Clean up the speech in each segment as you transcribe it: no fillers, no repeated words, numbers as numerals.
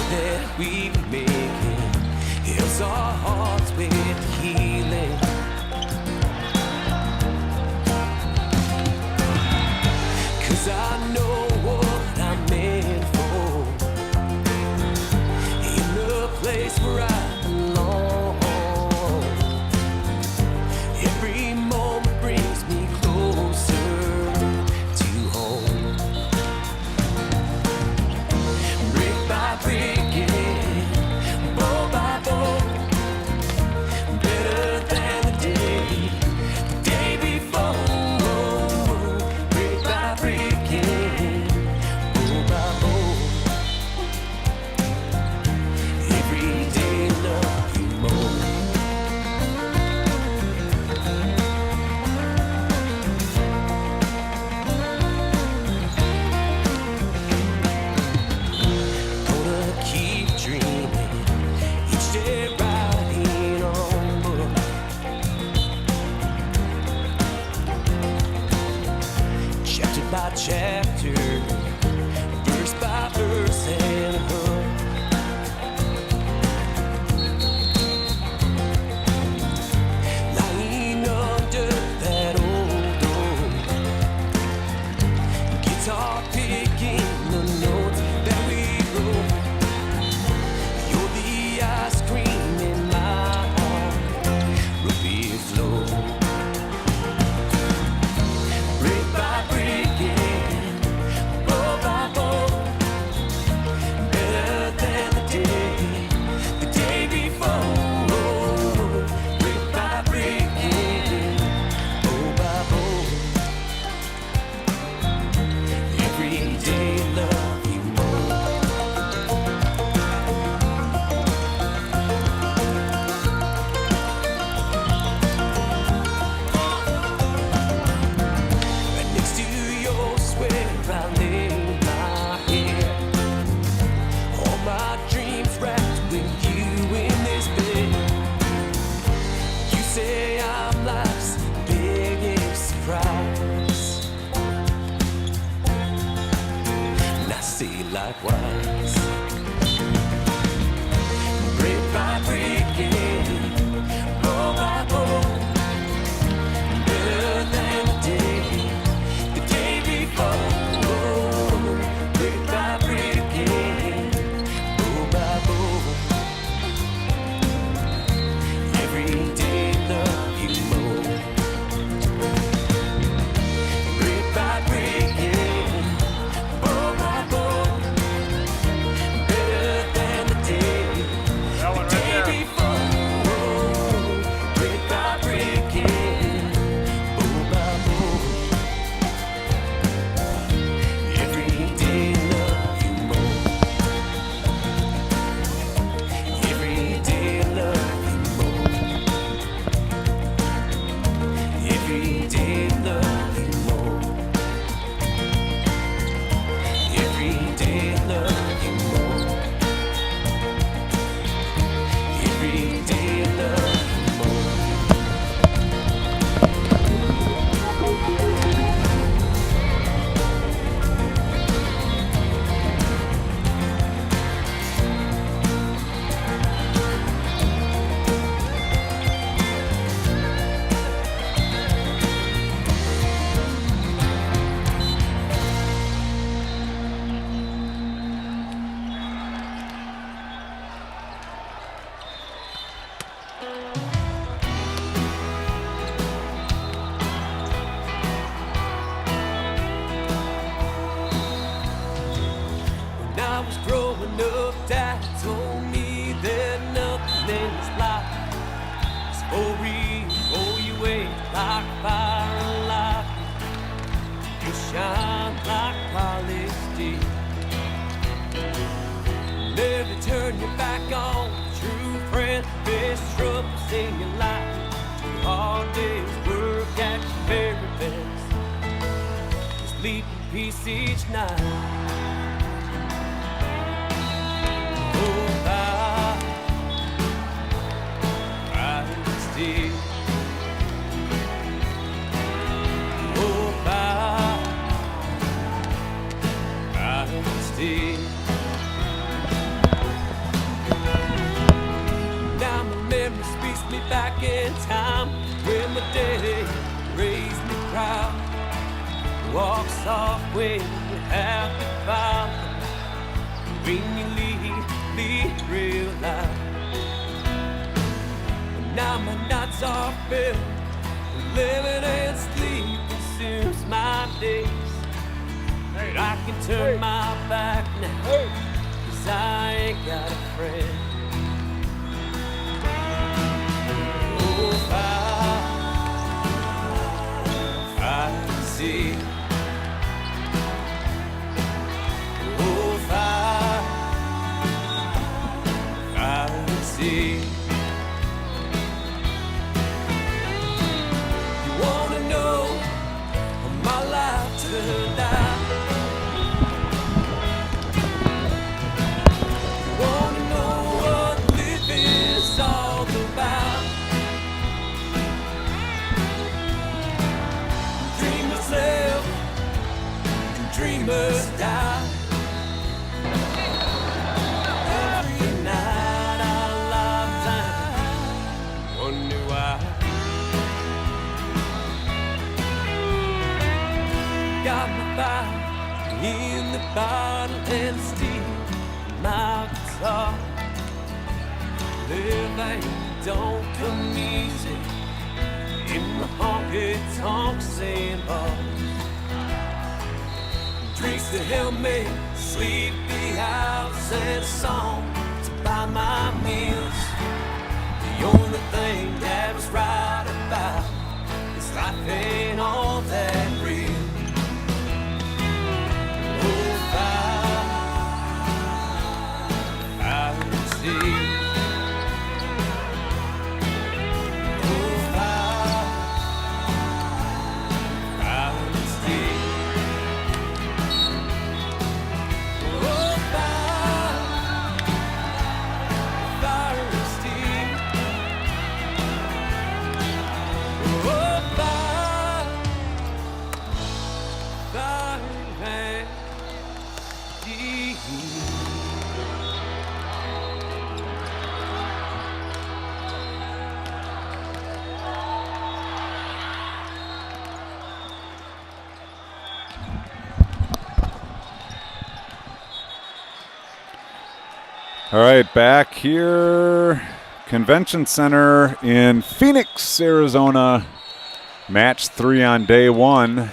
that we were making heals our hearts with healing. 'Cause I know what I'm meant for, in the place where I belong. Every moment brings me closer to home. Brick by brick, bow by bow, better than the day before. Brick by brick, bow by bow, every day love you more. Gonna keep dreaming each day, writing on book. Chapter by chapter, verse by verse, and a hook. Lying under that old oak, guitar picking the notes that we wrote. You're the ice cream in my heart, ruby flow. Brick by brick, bow by bow, better than the day before. Brick by brick, bow by bow, every day love you more. Right next to your sweater, I lay my head. All my dreams wrapped with you in this bed. You say I'm life's biggest surprise, and I say likewise. Brick by brick, bow by bow, better than the day before. Brick by brick, bow by bow, every day love you more. Brick by brick, bow by bow, better than the day before. Brick by brick, bow by bow, every day love you more. Every day love you more. Every day love you more. Every day love you more. Every day love you more. When I was growing up, Dad told me that nothing in this life is for real. Oh, you wait like fire and light, you shine like polished steel. Never turn your back on a true friend. Best troubles in your life, hard days, work at your very best. Sleep in peace each night. Oh, I still. Oh, I still. walks off when you have to follow. When you leave real life. Now my nights are filled with living and sleep consumes my days. But I can turn my back now, 'cause I ain't got a friend. Oh, I can see. Oh, I can see. You wanna know how my life turned out? You wanna know what living's all about? Dreamers live and dreamers die. Every night our lifetime, wonder why. Got my fire in the bottle and steel my guitar. Living don't come easy in the honky-tonks and bars. Drinks to help me sleep the house and a song to buy my meals. The only thing that was right about this life ain't all that real. Oh, I see. All right, back here, Convention Center in Phoenix, Arizona. Match 3 on day 1.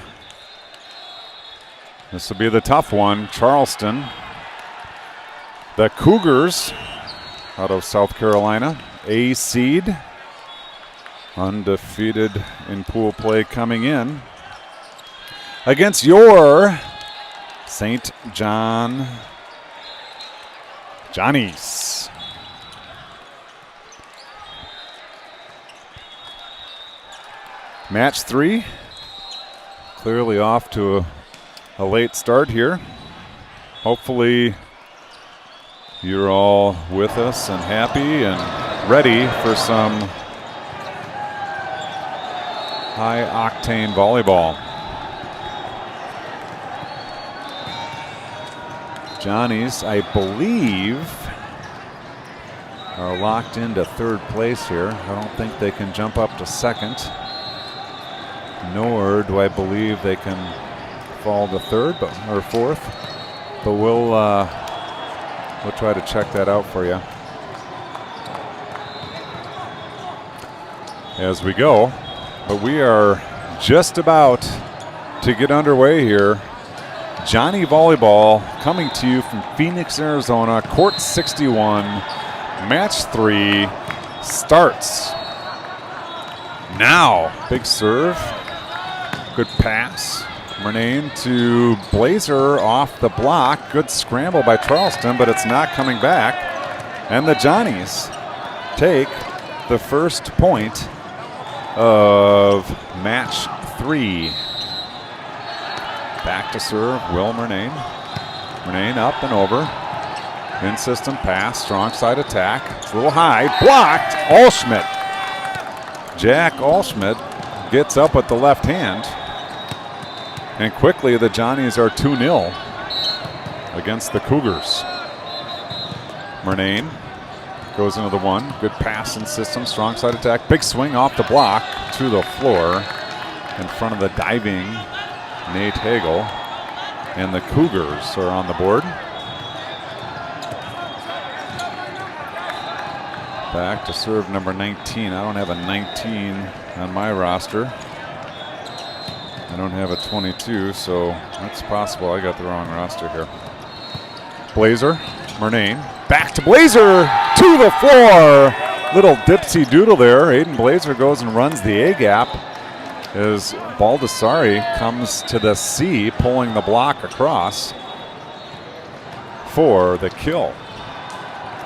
This will be the tough one. Charleston, the Cougars out of South Carolina, A seed, undefeated in pool play coming in, against your St. Johnnies. Match 3, clearly off to a late start here. Hopefully you're all with us and happy and ready for some high-octane volleyball. Johnnies, I believe, are locked into 3rd place here. I don't think they can jump up to 2nd, nor do I believe they can fall to 3rd or 4th. But we'll try to check that out for you as we go. But we are just about to get underway here. Johnny Volleyball coming to you from Phoenix, Arizona. Court 61, match 3 starts now. Big serve, good pass. Murnane to Blazer off the block. Good scramble by Charleston, but it's not coming back. And the Johnnies take the first point of match 3. Back to serve, Will Murnane. Murnane up and over. In-system pass, strong side attack. It's a little high, blocked. Allschmidt. Jack Allschmidt gets up with the left hand. And quickly the Johnnies are 2-0 against the Cougars. Murnane goes into the 1. Good pass in system, strong side attack. Big swing off the block to the floor in front of the diving Nate Hagel. And the Cougars are on the board. Back to serve number 19. I don't have a 19 on my roster. I don't have a 22, so that's possible I got the wrong roster here. Blazer, Murnane, back to Blazer, to the floor. Little dipsy doodle there. Aiden Blazer goes and runs the A-gap as Baldessari comes to the C, pulling the block across for the kill.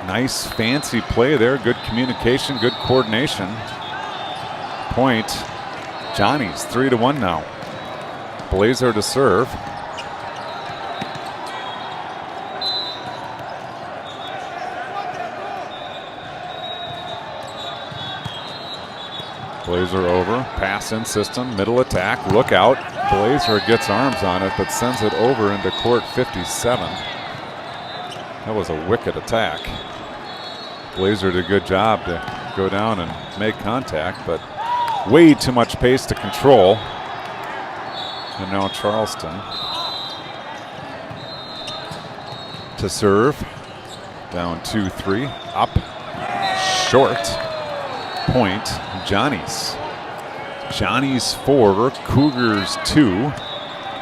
Nice fancy play there, good communication, good coordination. Point, Johnny's 3-1 now. Blazer to serve. Blazer over, pass in system, middle attack, look out. Blazer gets arms on it, but sends it over into court 57. That was a wicked attack. Blazer did a good job to go down and make contact, but way too much pace to control. And now Charleston to serve. Down 2-3, up, short. Point, Johnny's. Johnny's 4, Cougars 2.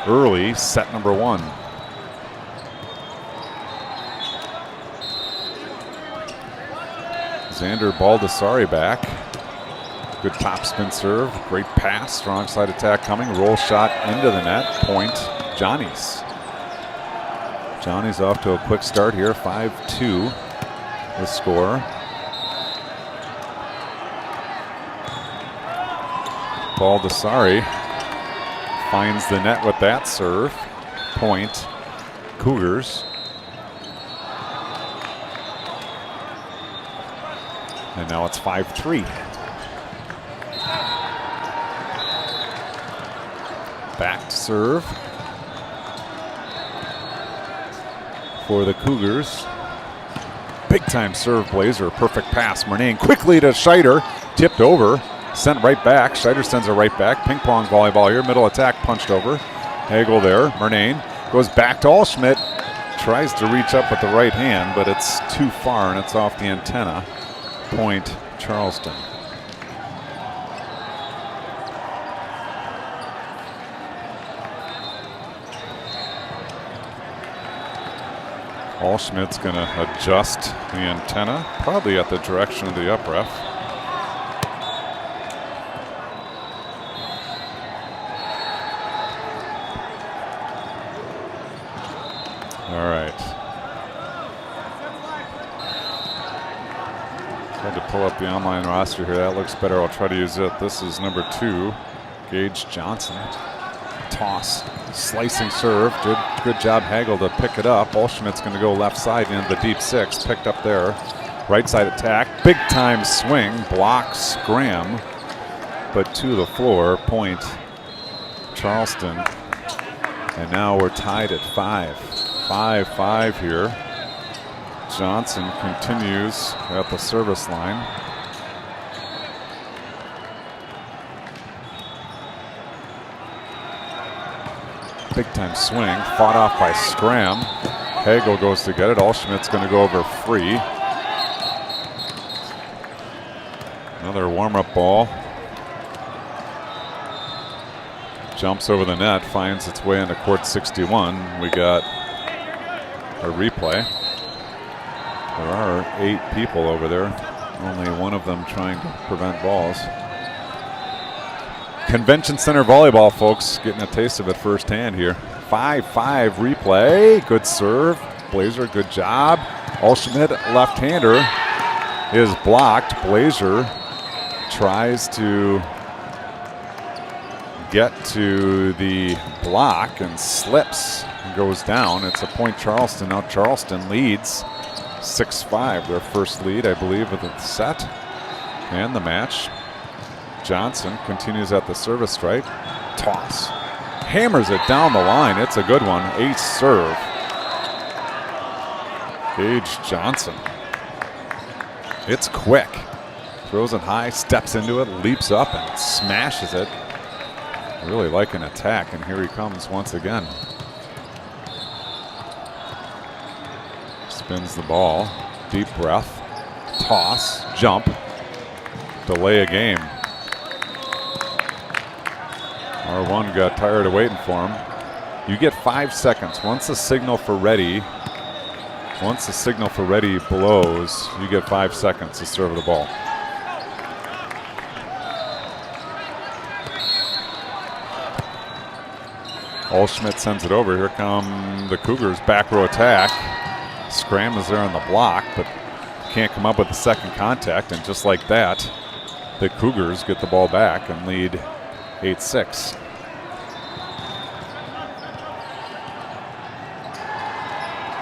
Early, set number 1. Xander Baldessari back. Good topspin serve, great pass, strong side attack coming, roll shot into the net, point, Johnny's. Johnny's off to a quick start here, 5-2 the score. Baldessari finds the net with that serve, point, Cougars. And now it's 5-3. Back to serve for the Cougars. Big time serve, Blazer. Perfect pass. Murnane quickly to Scheider. Tipped over. Sent right back. Scheider sends it right back. Ping pong volleyball here. Middle attack punched over. Hagel there. Murnane goes back to Allschmidt. Tries to reach up with the right hand, but it's too far and it's off the antenna. Point, Charleston. Allschmidt's going to adjust the antenna, probably at the direction of the up ref. All right. Tried to pull up the online roster here. That looks better. I'll try to use it. This is number 2, Gage Johnson. Toss, slicing serve. Good job, Hagel, to pick it up. Allschmidt's going to go left side into the deep 6. Picked up there. Right side attack. Big time swing. Block, scram. But to the floor. Point, Charleston. And now we're tied at 5. 5-5 here. Johnson continues at the service line. Big time swing, fought off by Scram. Hagel goes to get it. Allschmidt's going to go over free. Another warm-up ball. Jumps over the net, finds its way into court 61. We got a replay. There are 8 people over there, only one of them trying to prevent balls. Convention Center volleyball, folks, getting a taste of it firsthand here. 5-5 replay, good serve. Blazer, good job. Allschmidt, left-hander, is blocked. Blazer tries to get to the block and slips and goes down. It's a point, Charleston. Now Charleston leads 6-5, their first lead, I believe, of the set and the match. Johnson continues at the service stripe. Toss. Hammers it down the line. It's a good one. Ace serve. Gage Johnson. It's quick. Throws it high, steps into it, leaps up, and smashes it. Really like an attack, and here he comes once again. Spins the ball, deep breath, toss, jump, delay a game. R1 got tired of waiting for him. You get 5 seconds. Once the signal for ready blows, you get 5 seconds to serve the ball. Olschmidt sends it over. Here come the Cougars. Back row attack. Scram is there on the block, but can't come up with the second contact. And just like that, the Cougars get the ball back and lead 8-6.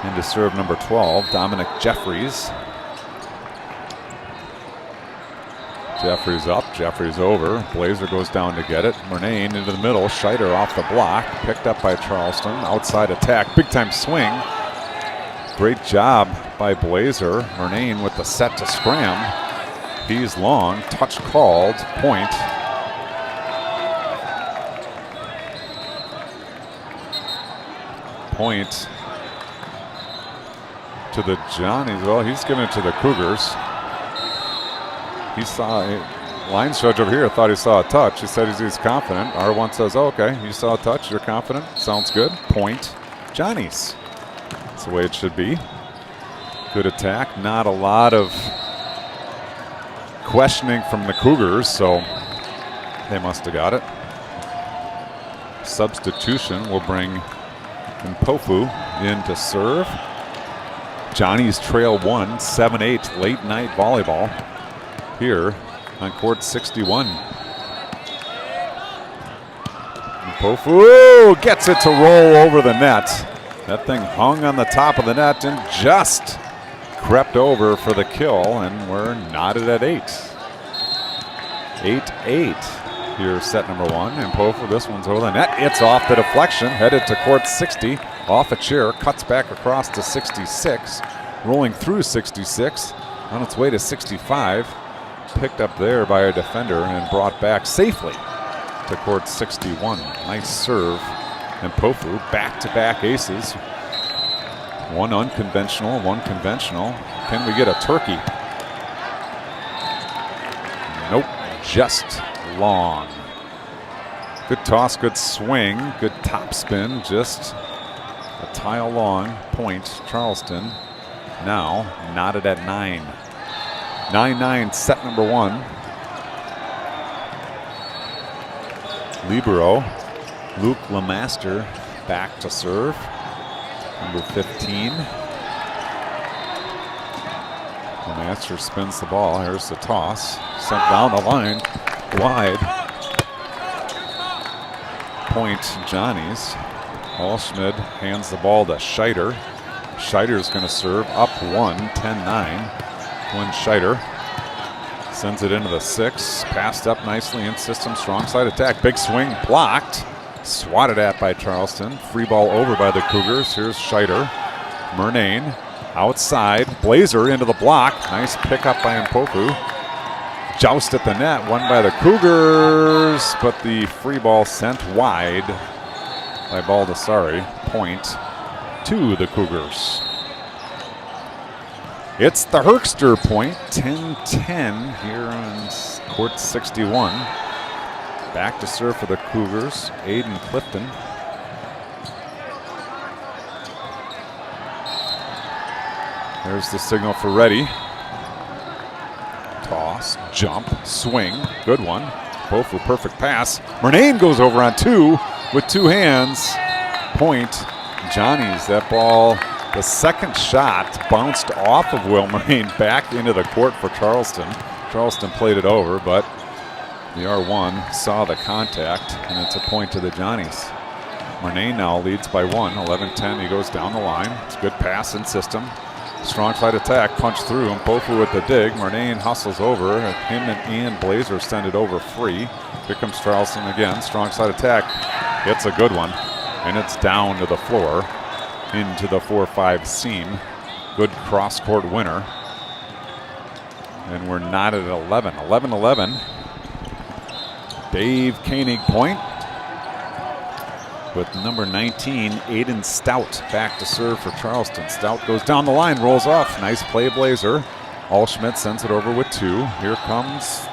Into serve number 12, Dominic Jeffries. Jeffries up, Jeffries over. Blazer goes down to get it. Murnane into the middle. Scheider off the block. Picked up by Charleston. Outside attack. Big time swing. Great job by Blazer. Murnane with the set to scram. He's long. Touch called. Point. Point to the Johnnies. Well, he's giving it to the Cougars. He saw a line judge over here, thought he saw a touch. He said he's confident. R1 says, oh, okay, you saw a touch, you're confident. Sounds good. Point Johnnies. That's the way it should be. Good attack. Not a lot of questioning from the Cougars, so they must have got it. Substitution will bring Mpofu in to serve. Johnnies trail 7-8, late night volleyball here on court 61. Mpofu gets it to roll over the net. That thing hung on the top of the net and just crept over for the kill, and we're knotted at 8. 8-8 here, set number 1. Mpofu, this one's over the net. It's off the deflection, headed to court 60. Off a chair, cuts back across to 66. Rolling through 66, on its way to 65. Picked up there by a defender and brought back safely to court 61. Nice serve. And Mpofu, back-to-back aces. One unconventional, one conventional. Can we get a turkey? Nope, just long. Good toss, good swing, good top spin, just a tile long. Point, Charleston. Now knotted at 9. 9-9, set number 1. Libero, Luke Lemaster back to serve. Number 15. Lemaster spins the ball. Here's the toss. Sent down the line, wide. Point Johnnies. Olschmidt hands the ball to Scheider. Scheider's going to serve up 1, 10-9. When Scheider sends it into the 6. Passed up nicely in system. Strong side attack. Big swing blocked. Swatted at by Charleston. Free ball over by the Cougars. Here's Scheider. Murnane outside. Blazer into the block. Nice pickup by Mpofu. Joust at the net. Won by the Cougars. But the free ball sent wide by Baldessari. Point to the Cougars. It's the Herkster point, 10-10 here on court 61. Back to serve for the Cougars, Aiden Clifton. There's the signal for ready. Toss, jump, swing, good one. Mpofu, perfect pass. Murnane goes over on 2 with 2 hands. Point, Johnnies, that ball. The second shot bounced off of Will Murnane back into the court for Charleston. Charleston played it over, but the R1 saw the contact, and it's a point to the Johnnies. Murnane now leads by 1, 11-10. He goes down the line. It's a good pass in system. Strong side attack, punch through. Mpofu with the dig. Murnane hustles over. Him and Ian Blazer send it over free. Here comes Charleston again. Strong side attack. It's a good one, and it's down to the floor. Into the 4-5 seam. Good cross-court winner. And we're knotted at 11. 11-11. Dave Koenig point. with number 19, Aiden Stout, back to serve for Charleston. Stout goes down the line, rolls off. Nice play, Blazer. Allschmidt sends it over with 2. Here comes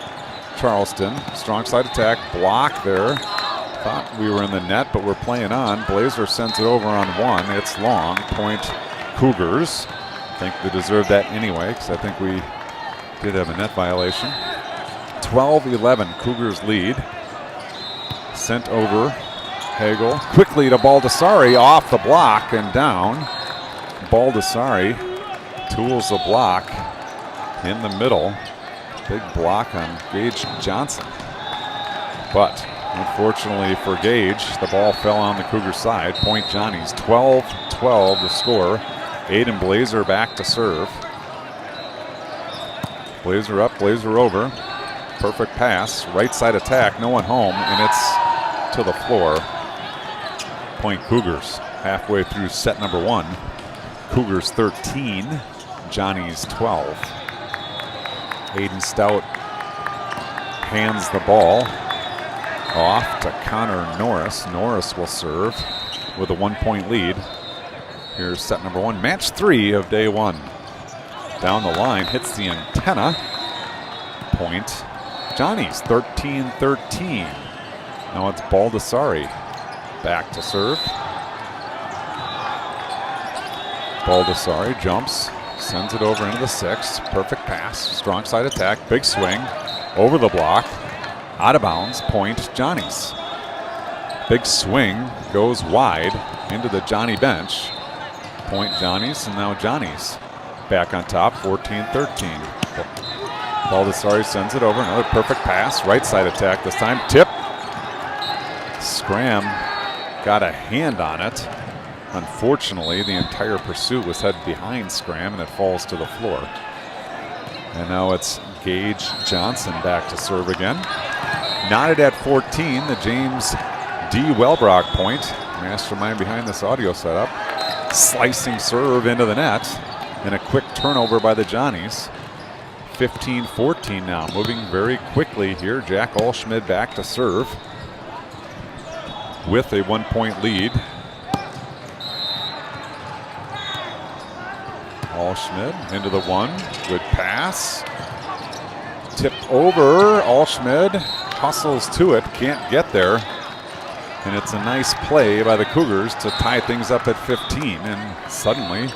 Charleston. Strong side attack, block there. Thought we were in the net, but we're playing on. Blazer sends it over on 1. It's long. Point Cougars. I think they deserve that anyway, because I think we did have a net violation. 12-11, Cougars lead. Sent over. Hagel quickly to Baldessari, off the block and down. Baldessari tools the block in the middle. Big block on Gage Johnson. But unfortunately for Gage, the ball fell on the Cougar side. Point Johnny's 12-12 the score. Aiden Blazer back to serve. Blazer up, Blazer over. Perfect pass, right side attack, no one home, and it's to the floor. Point Cougars halfway through set number 1. Cougars 13, Johnny's 12. Aiden Stout hands the ball off to Connor Norris. Norris will serve with a 1-point lead. Here's set number 1, match 3 of day 1. Down the line, hits the antenna. Point Johnny's 13-13. Now it's Baldessari back to serve. Baldessari jumps, sends it over into the 6. Perfect pass, strong side attack, big swing, over the block, out of bounds, point Johnny's. Big swing goes wide into the Johnny bench. Point Johnny's, and now Johnny's back on top, 14-13. Baldessari sends it over, another perfect pass, right side attack this time, tip. Scram got a hand on it. Unfortunately, the entire pursuit was headed behind Scram, and it falls to the floor. And now it's Gage Johnson back to serve again. Knotted at 14, the James D. Wellbrock point. Mastermind behind this audio setup. Slicing serve into the net, and a quick turnover by the Johnnies. 15-14 now, moving very quickly here. Jack Allschmidt back to serve with a 1-point lead. Allschmidt into the 1, good pass. Tipped over, Allschmidt hustles to it, can't get there. And it's a nice play by the Cougars to tie things up at 15, and suddenly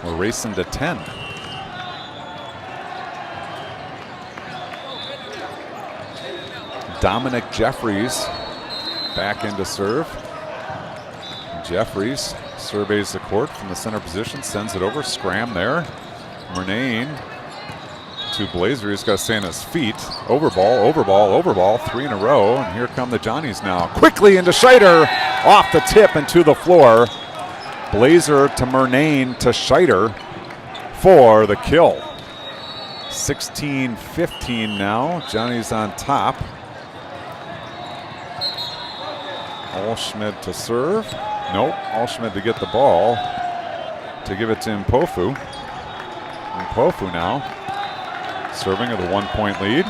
we're racing to 10. Dominic Jeffries back into serve. Jeffries surveys the court from the center position, sends it over, scram there. Murnane to Blazer, he's got to stay on his feet. Overball, 3 in a row, and here come the Johnnies now. Quickly into Scheider, off the tip and to the floor. Blazer to Murnane to Scheider for the kill. 16-15 now, Johnnies on top. Allschmidt to serve. Nope, Allschmidt to get the ball, to give it to Mpofu. Mpofu now serving at a 1-point lead.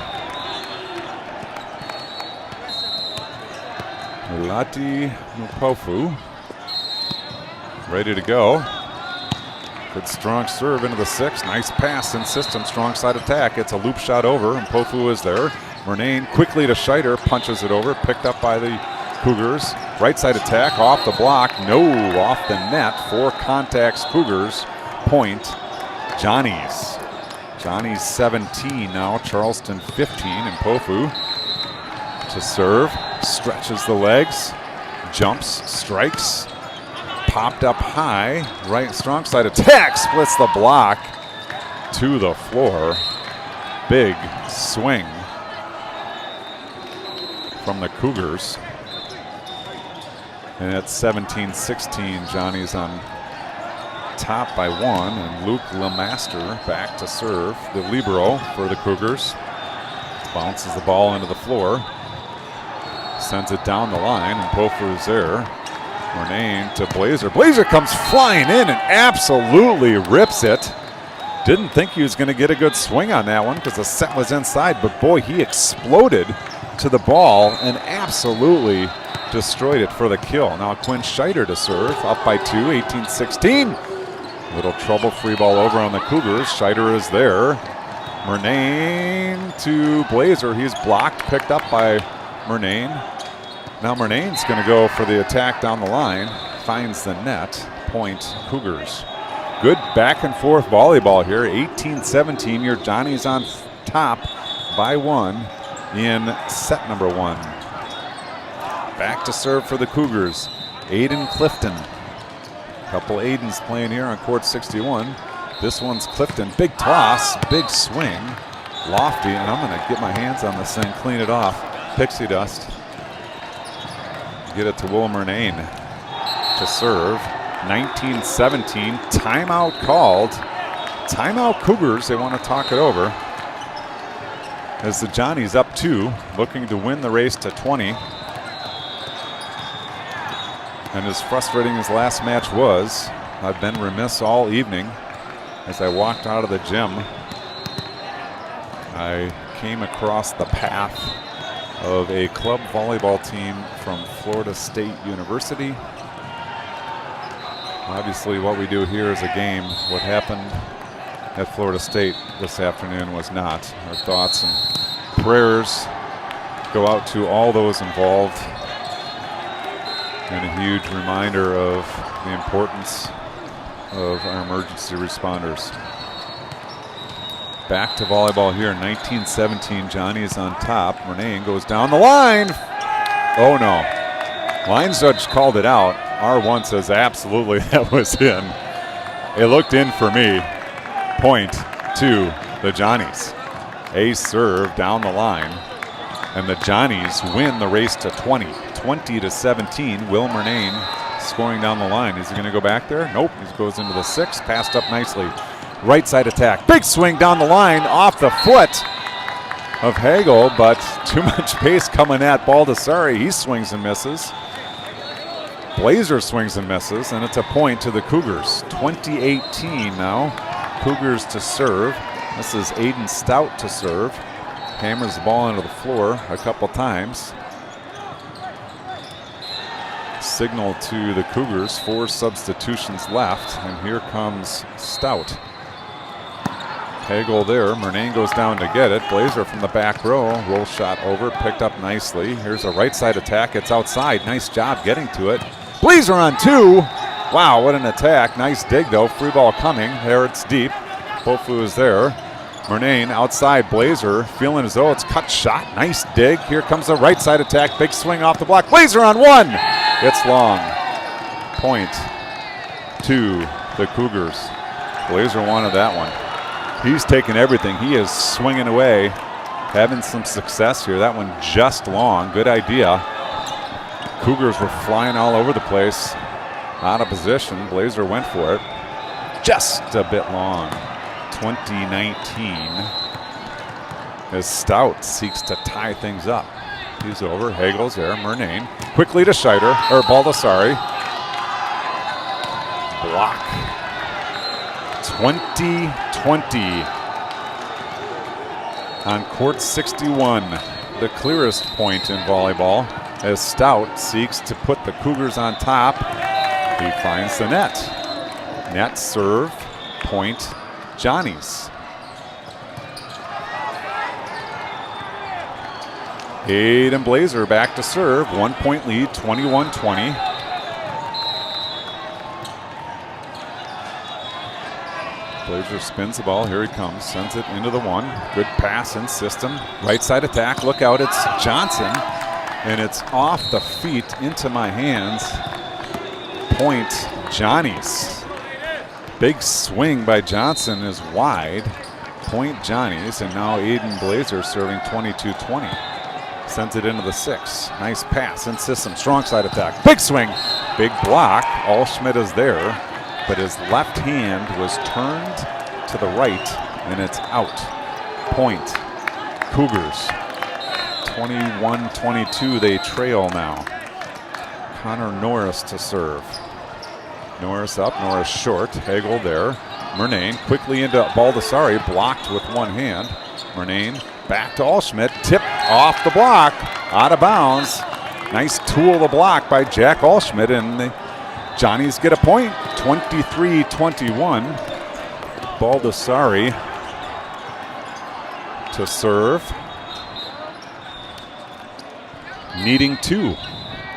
Lati Mpofu ready to go. Good strong serve into the 6. Nice pass in system, strong side attack. It's a loop shot over. Mpofu is there. Murnane quickly to Scheider, punches it over, picked up by the Cougars. Right side attack, off the block, no, off the net. 4 contacts, Cougars. Point, Johnnies. Johnnies 17 now, Charleston 15, and Mpofu to serve, stretches the legs, jumps, strikes, popped up high, right strong side attack, splits the block to the floor. Big swing from the Cougars. And it's 17-16, Johnny's on top by 1, and Luke Lemaster back to serve, the libero for the Cougars. Bounces the ball into the floor, sends it down the line, and Mpofu's there. Murnane to Blazer. Blazer comes flying in and absolutely rips it. Didn't think he was going to get a good swing on that one because the set was inside, but boy, he exploded to the ball and absolutely destroyed it for the kill. Now Quinn Scheider to serve, up by 2, 18-16. Little trouble, free ball over on the Cougars. Scheider is there. Murnane to Blazer. He's blocked, picked up by Murnane. Now Murnane's going to go for the attack down the line. Finds the net. Point Cougars. Good back and forth volleyball here. 18-17. Your Johnny's on top by 1 in set number 1. Back to serve for the Cougars. Aiden Clifton. Couple Aidens playing here on court 61. This one's Clifton. Big toss, big swing. Lofty, and I'm going to get my hands on this thing, clean it off. Pixie dust. Get it to Will Murnane to serve. 19-17. Timeout called. Timeout Cougars. They want to talk it over. As the Johnnies up 2, looking to win the race to 20. And as frustrating as last match was, I've been remiss all evening. As I walked out of the gym, I came across the path of a club volleyball team from Florida State University. Obviously, what we do here is a game. What happened at Florida State this afternoon was not. Our thoughts and prayers go out to all those involved, and a huge reminder of the importance of our emergency responders. Back to volleyball here, 19-17. Johnny is on top. Murnane goes down the line. Oh no. Line judge called it out. R1 says absolutely that was in. It looked in for me. Point to the Johnnies. A serve down the line. And the Johnnies win the race to 20. 20-17. Will Murnane scoring down the line. Is he going to go back there? Nope. He goes into the 6. Passed up nicely. Right side attack. Big swing down the line off the foot of Hagel, but too much pace coming at Baldessari. He swings and misses. Blazer swings and misses, and it's a point to the Cougars. 20-18 now. Cougars to serve. This is Aiden Stout to serve. Hammers the ball into the floor a couple times. Signal to the Cougars, 4 substitutions left, and here comes Stout. Hagel there, Murnane goes down to get it. Blazer from the back row, roll shot over, picked up nicely. Here's a right side attack, it's outside. Nice job getting to it. Blazer on 2. Wow, what an attack. Nice dig though, free ball coming. There it's deep. Pofu is there. Murnane outside, Blazer feeling as though it's cut shot. Nice dig. Here comes the right side attack. Big swing off the block. Blazer on 1. It's long. Point to the Cougars. Blazer wanted that one. He's taking everything. He is swinging away, having some success here. That one just long. Good idea. Cougars were flying all over the place. Out of position. Blazer went for it. Just a bit long. 20-19. As Stout seeks to tie things up. He's over. Hagel's there. Murnane. Quickly to Scheider, or Baldessari. Block. 20-20. On court 61. The clearest point in volleyball as Stout seeks to put the Cougars on top. He finds the net. Net serve. Point Johnnies. Aiden Blazer back to serve. 1 point lead, 21-20. Blazer spins the ball. Here he comes. Sends it into the 1. Good pass in system. Right side attack. Look out. It's Johnson. And it's off the feet into my hands. Point Johnnies. Big swing by Johnson is wide. Point Johnnies. And now Aiden Blazer serving 22-20. Sends it into the 6. Nice pass in system. Strong side attack. Big swing. Big block. Allschmidt is there, but his left hand was turned to the right, and it's out. Point. Cougars. 21-22. They trail now. Connor Norris to serve. Norris up. Norris short. Hagel there. Murnane quickly into Baldessari. Blocked with one hand. Murnane back to Allschmidt. Tip off the block. Out of bounds. Nice tool the block by Jack Allschmidt, and the Johnnies get a point, 23-21. Baldessari to serve. Needing 2.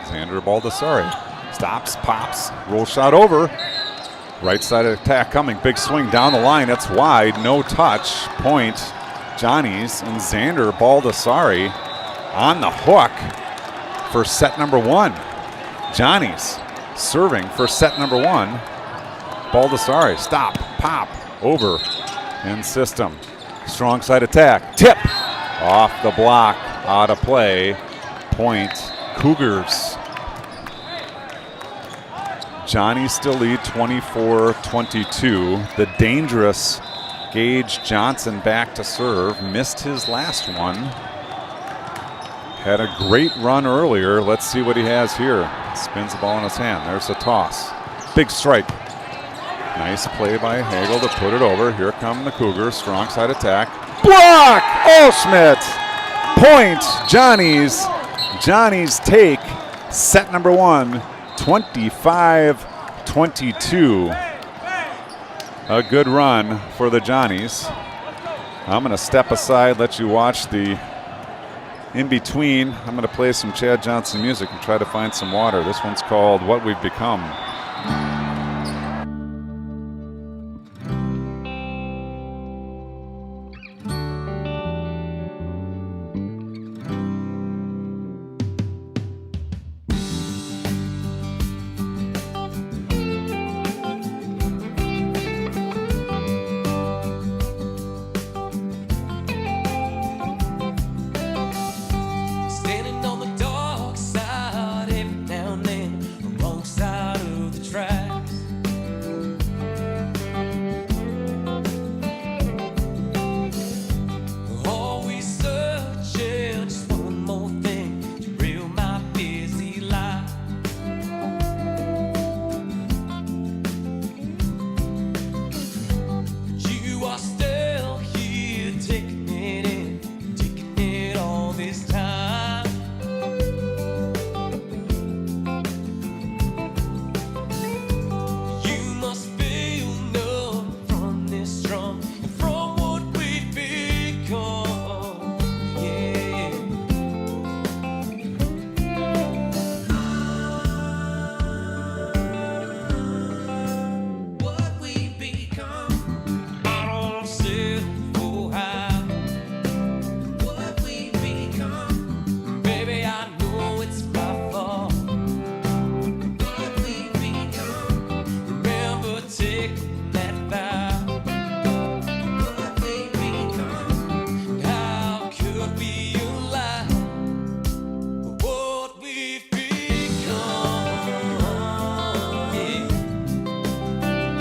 Xander Baldessari stops, pops, roll shot over. Right side of attack coming, big swing down the line, that's wide, no touch, point, Johnnies, and Xander Baldessari on the hook for set number 1. Johnnies serving for set number 1. Baldessari, stop, pop, over, in system. Strong side attack, tip, off the block, out of play, point, Cougars. Johnny still lead 24-22. The dangerous Gage Johnson back to serve. Missed his last one. Had a great run earlier. Let's see what he has here. Spins the ball in his hand. There's the toss. Big strike. Nice play by Hagel to put it over. Here come the Cougars. Strong side attack. Block! Allschmidt! Point! Johnnies. Johnnies take set number 1. 25-22. A good run for the Johnnies. I'm going to step aside, let you watch the in-between. I'm going to play some Chad Johnson music and try to find some water. This one's called What We've Become. Standing on the dark side every now and then, wrong side of the tracks. Always searching just one more thing to reel my busy life. But you are still here taking it in, taking it all this time. You must feel numb from this drum and from what we've become. Yeah. What we've become. I don't settle for high. What we've become. Baby, I know it's my fault. What we've become. Remember taking that vow. What we've become. How could we lie? What we've become. Yeah.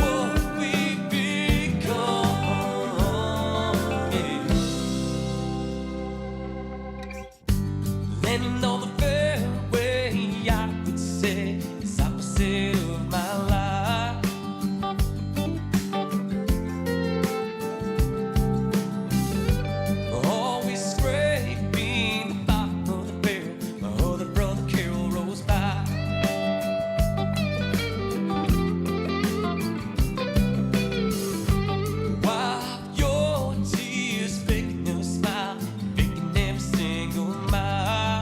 What we've become. Yeah. Landing on the fairway, I would say, is opposite of my life. Always scraping the bottom of the barrel. My other brother Carol rolls by. Wipe your tears, making them smile, making every single mile.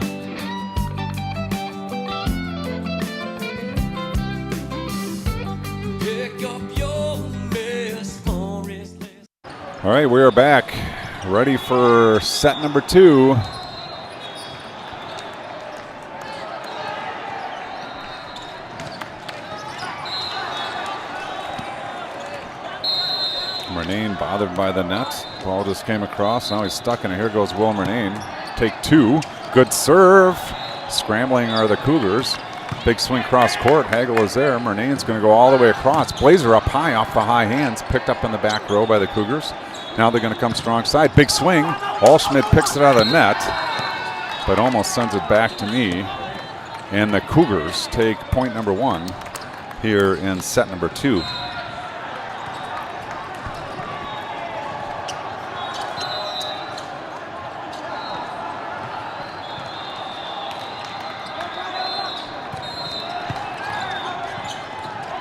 Pick up your mess, more is less. All right, we are back. Ready for set number 2. Murnane bothered by the net. Ball just came across. Now he's stuck in it. Here goes Will Murnane. Take 2. Good serve. Scrambling are the Cougars. Big swing cross court. Hagel is there. Murnane's going to go all the way across. Blazer up high off the high hands. Picked up in the back row by the Cougars. Now they're going to come strong side. Big swing. Allschmidt picks it out of the net, but almost sends it back to me. And the Cougars take point number 1 here in set number 2.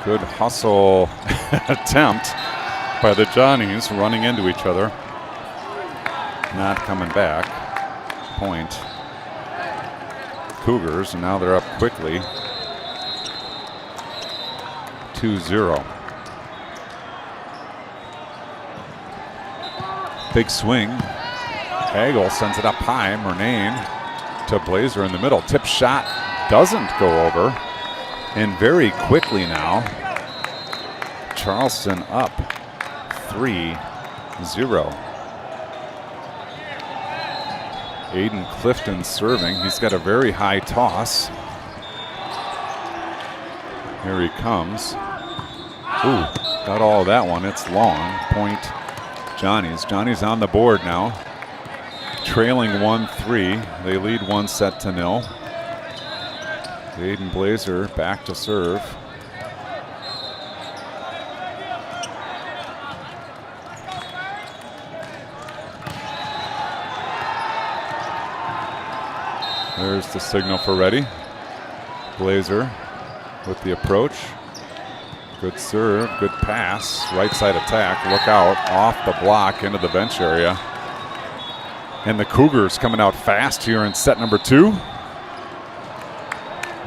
Good hustle attempt by the Johnnies running into each other. Not coming back. Point. Cougars, and now they're up quickly. 2-0. Big swing. Hagel sends it up high. Murnane to Blazer in the middle. Tip shot doesn't go over. And very quickly now, Charleston up 3-0. Aiden Clifton serving. He's got a very high toss. Here he comes. Ooh, got all of that one. It's long. Point Johnnies. Johnnies on the board now. Trailing 1-3. They lead 1-0. Aiden Blazer back to serve. There's the signal for ready. Blazer with the approach. Good serve, good pass. Right side attack, look out. Off the block into the bench area. And the Cougars coming out fast here in set number 2.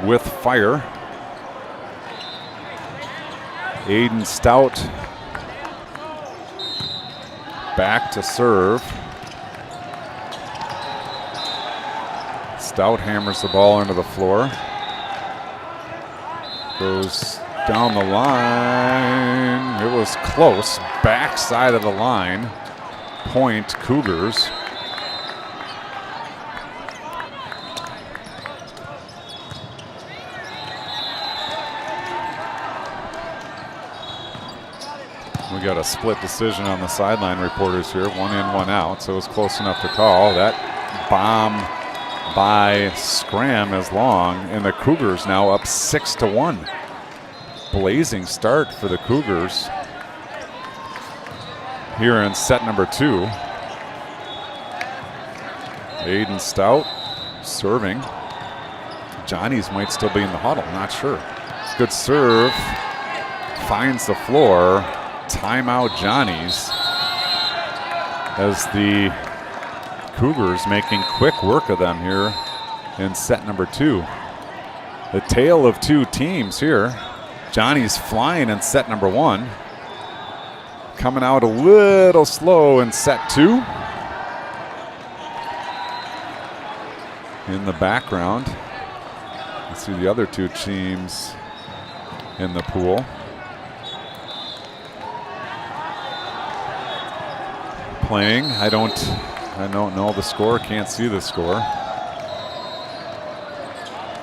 With fire. Aiden Stout back to serve. Stout hammers the ball into the floor. Goes down the line. It was close. Backside of the line. Point Cougars. We got a split decision on the sideline reporters here. 1 in, 1 out. So it was close enough to call. That bomb by Scram is long, and the Cougars now up 6-1. Blazing start for the Cougars here in set number 2. Aiden Stout serving. Johnnies might still be in the huddle, not sure. Good serve, finds the floor. Timeout Johnnies, as the Cougars making quick work of them here in set number 2. The tale of two teams here. Johnny's flying in set number 1. Coming out a little slow in set 2. In the background, you see the other two teams in the pool. Playing. I don't know the score, can't see the score.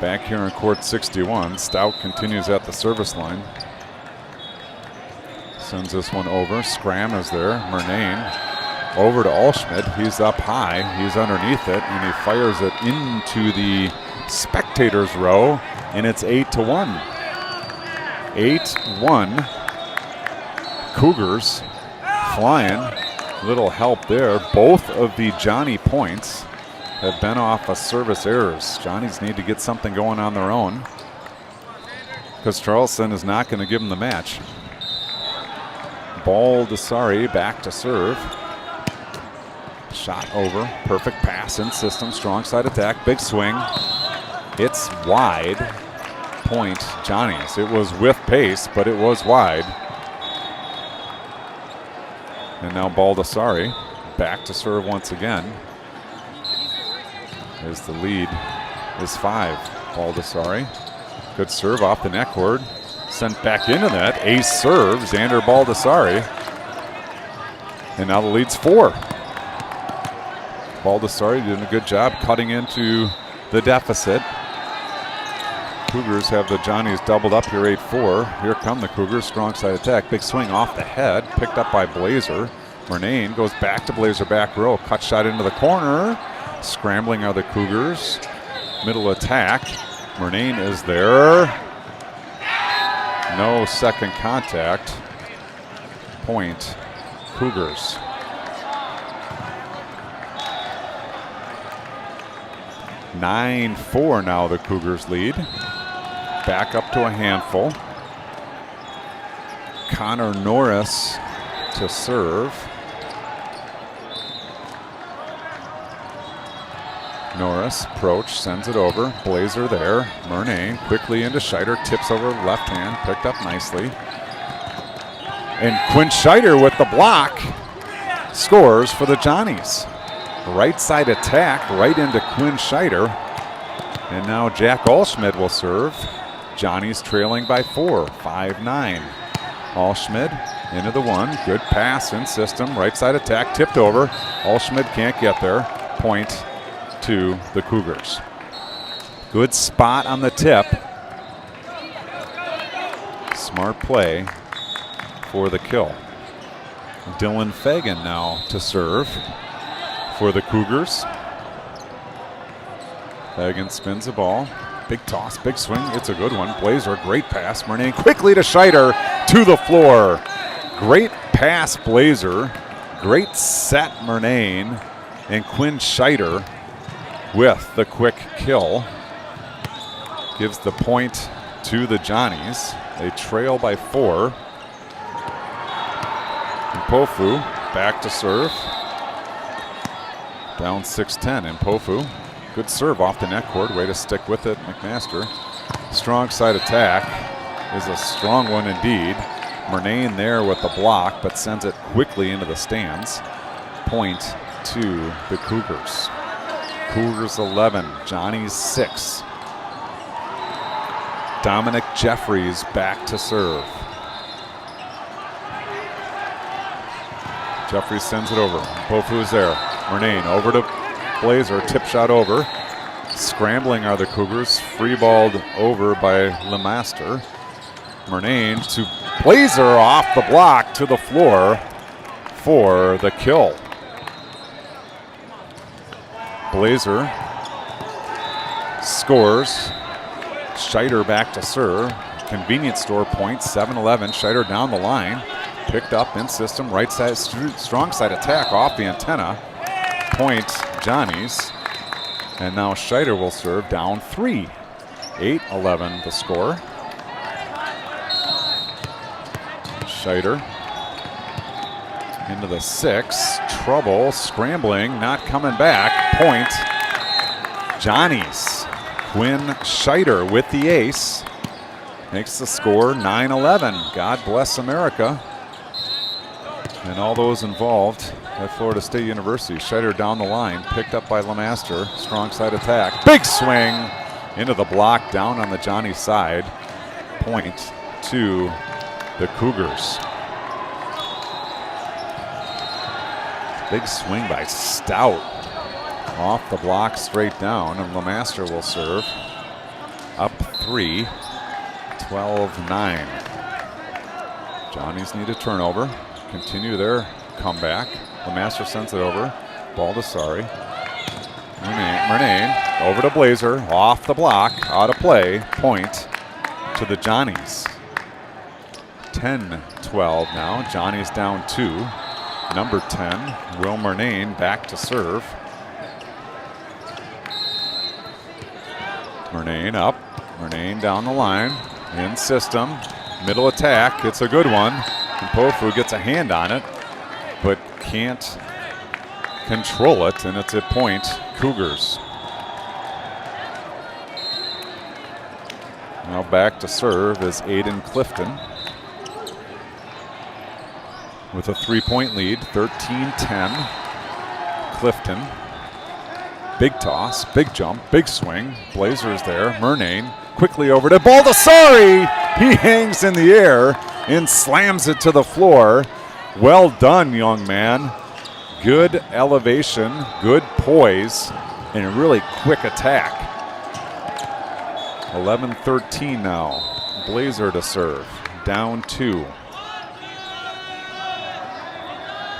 Back here in court 61, Stout continues at the service line. Sends this one over. Scram is there. Murnane over to Allschmidt. He's up high. He's underneath it, and he fires it into the spectators' row, and it's 8-1. 8-1. Cougars flying. Little help there. Both of the Johnny points have been off of service errors. Johnnies need to get something going on their own, because Charleston is not going to give them the match. Baldessari back to serve. Shot over. Perfect pass in system. Strong side attack. Big swing. It's wide. Point Johnnies. It was with pace, but it was wide. And now Baldessari back to serve once again. As the lead is 5. Baldessari. Good serve off the neck cord. Sent back into that. Ace serve, Xander Baldessari. And now the lead's 4. Baldessari doing a good job cutting into the deficit. Cougars have the Johnnies doubled up here 8-4. Here come the Cougars, strong side attack. Big swing off the head, picked up by Blazer. Murnane goes back to Blazer back row. Cut shot into the corner. Scrambling are the Cougars. Middle attack. Murnane is there. No second contact. Point Cougars. (9-4) now the Cougars lead. Back up to a handful. Connor Norris to serve. Norris, approach, sends it over. Blazer there. Murnane quickly into Scheider, tips over left hand, picked up nicely. And Quinn Scheider with the block scores for the Johnnies. Right side attack right into Quinn Scheider. And now Jack Allschmidt will serve. Johnnies trailing by 4, 5-9. Allschmidt into the one. Good pass in system. Right side attack tipped over. Allschmidt can't get there. Point to the Cougars. Good spot on the tip. Smart play for the kill. Dylan Fagan now to serve for the Cougars. Fagan spins the ball. Big toss, big swing. It's a good one. Blazer, great pass. Murnane quickly to Scheider to the floor. Great pass, Blazer. Great set, Murnane. And Quinn Scheider with the quick kill. Gives the point to the Johnnies. They trail by 4. Mpofu back to serve. Down 6-10. Mpofu. Good serve off the net cord. Way to stick with it, McMaster. Strong side attack is a strong one indeed. Murnane there with the block, but sends it quickly into the stands. Point to the Cougars. Cougars 11, Johnnies 6. Dominic Jeffries back to serve. Jeffries sends it over. Mpofu's there. Murnane over to Blazer, tip shot over. Scrambling are the Cougars, free balled over by Lemaster. Murnane to Blazer off the block to the floor for the kill. Blazer scores. Scheider back to serve. Convenience store point, 7-11. Scheider down the line. Picked up in system, right side, strong side attack off the antenna. Point Johnnies. And now Scheider will serve down 3. 8-11 the score. Scheider into the 6. Trouble, scrambling, not coming back. Point Johnnies. Quinn Scheider with the ace. Makes the score 9-11. God bless America. And all those involved at Florida State University. Scheider down the line, picked up by Lemaster. Strong side attack. Big swing into the block down on the Johnny side. Point to the Cougars. Big swing by Stout. Off the block straight down, and Lemaster will serve. Up 3, 12-9. Johnnies need a turnover. Continue their comeback. Lemaster sends it over. Baldessari. Murnane over to Blazer. Off the block. Out of play. Point to the Johnnies. 10-12 now. Johnnies down 2. Number 10, Will Murnane back to serve. Murnane up. Murnane down the line. In system. Middle attack. It's a good one. Mpofu gets a hand on it, but can't control it, and it's a point, Cougars. Now back to serve is Aiden Clifton with a 3-point lead, 13-10. Clifton, big toss, big jump, big swing. Blazers there. Murnane quickly over to Baldessari. He hangs in the air and slams it to the floor. Well done, young man. Good elevation, good poise, and a really quick attack. 11-13 now. Blazer to serve. Down 2.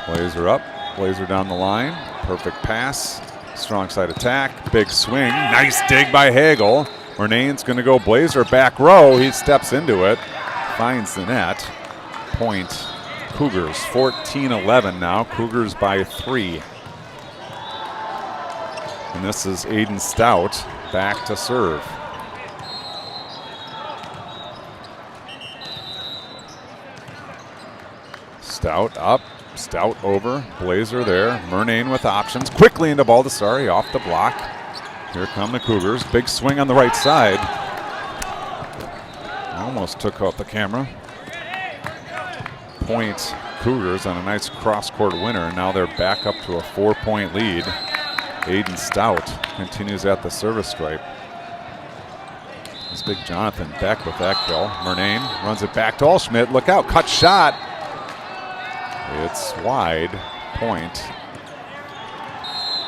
Blazer up. Blazer down the line. Perfect pass. Strong side attack. Big swing. Nice dig by Hagel. Murnane's going to go Blazer back row. He steps into it. Finds the net. Point Cougars. 14-11 now. Cougars by 3. And this is Aiden Stout back to serve. Stout up, Stout over, Blazer there. Murnane with options, quickly into Baldessari, off the block. Here come the Cougars, big swing on the right side. Almost took out the camera. Point Cougars on a nice cross-court winner. Now they're back up to a 4-point lead. Aiden Stout continues at the service stripe. This big Jonathan Beck with that kill. Murnane runs it back to Allschmidt. Look out, cut shot. It's wide. Point.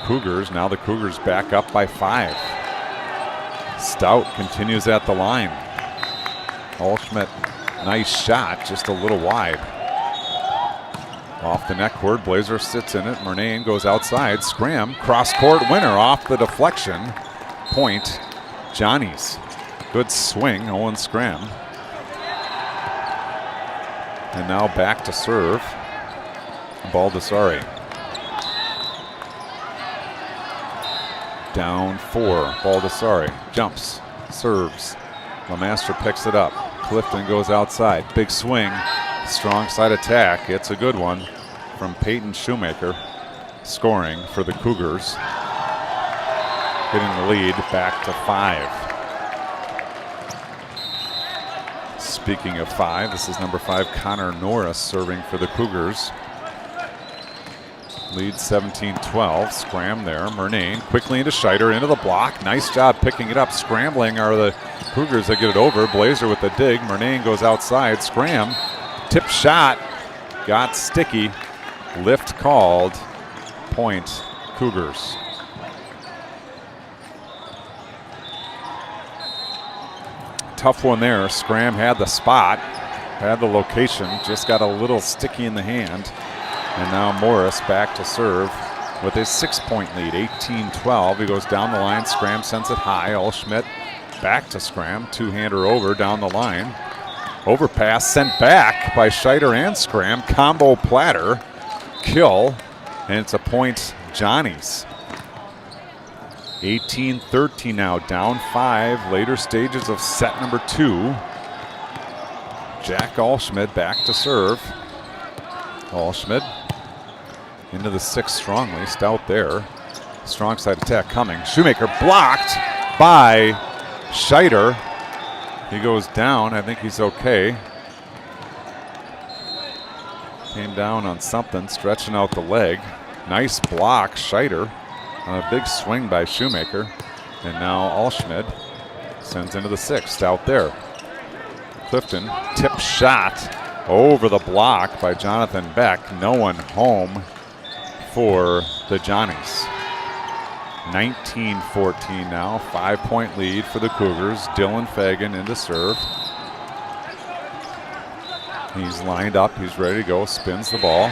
Cougars, now the Cougars back up by 5. Stout continues at the line. Allschmidt, nice shot, just a little wide. Off the neck cord, Blazer sits in it. Murnane goes outside. Scram, cross-court winner off the deflection. Point, Johnny's. Good swing, Owen Scram. And now back to serve, Baldessari. Down 4, Baldessari jumps, serves. LeMaster picks it up. Clifton goes outside. Big swing. Strong side attack. It's a good one from Peyton Shoemaker, scoring for the Cougars. Hitting the lead back to 5. Speaking of 5, this is number 5, Connor Norris, serving for the Cougars. Lead 17-12. Scram there. Murnane quickly into Scheider, into the block. Nice job picking it up. Scrambling are the Cougars that get it over. Blazer with the dig. Murnane goes outside. Scram. Tip shot. Got sticky. Lift called. Point Cougars. Tough one there. Scram had the spot, had the location, just got a little sticky in the hand. And now Morris back to serve with his 6-point lead, 18-12. He goes down the line. Scram sends it high. Allschmidt back to Scram. Two-hander over down the line. Overpass sent back by Scheider and Scram. Combo platter. Kill. And it's a point Johnny's. 18-13 now, down 5. Later stages of set number 2. Jack Allschmidt back to serve. Allschmidt into the 6 strongly. Stout there. Strong side attack coming. Shoemaker blocked by Scheider. He goes down. I think he's okay. Came down on something, stretching out the leg. Nice block, Scheider. A big swing by Shoemaker. And now Allschmidt sends into the 6th. Stout there. Clifton, tip shot over the block by Jonathan Beck. No one home for the Johnnies. 19-14 now. 5-point lead for the Cougars. Dylan Fagan into serve. He's lined up. He's ready to go. Spins the ball.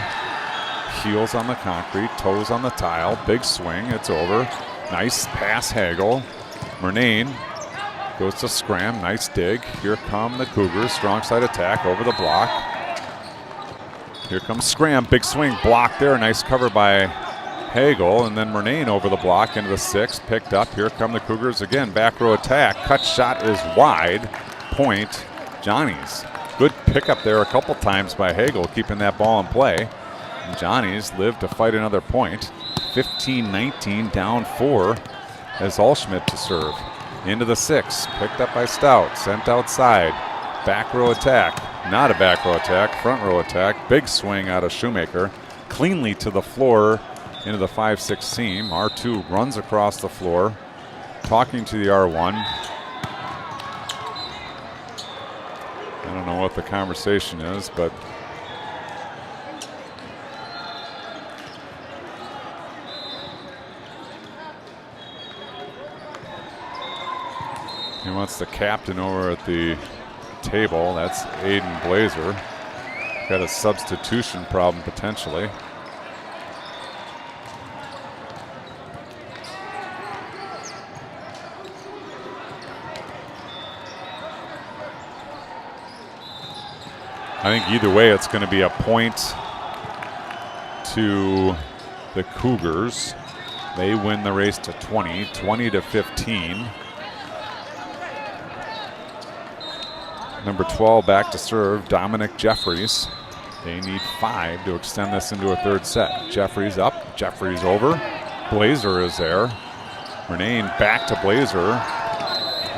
Heels on the concrete. Toes on the tile. Big swing. It's over. Nice pass, Hagel. Murnane goes to Scram. Nice dig. Here come the Cougars. Strong side attack over the block. Here comes Scram. Big swing. Blocked there. Nice cover by Hagel. And then Murnane over the block into the 6th. Picked up. Here come the Cougars again. Back row attack. Cut shot is wide. Point Johnny's. Good pickup there a couple times by Hagel, keeping that ball in play. And Johnny's live to fight another point. 15-19, down 4 as Allschmidt to serve. Into the 6th. Picked up by Stout. Sent outside. Back row attack. Not a back row attack. Front row attack. Big swing out of Shoemaker. Cleanly to the floor into the 5-6 seam. R2 runs across the floor. Talking to the R1. I don't know what the conversation is, but he wants the captain over at the table. That's Aiden Blazer. Got a substitution problem potentially. I think either way it's going to be a point to the Cougars. They win the race to 20, 20-15. Number 12 back to serve, Dominic Jeffries. They need 5 to extend this into a third set. Jeffries up, Jeffries over. Blazer is there. Renane back to Blazer.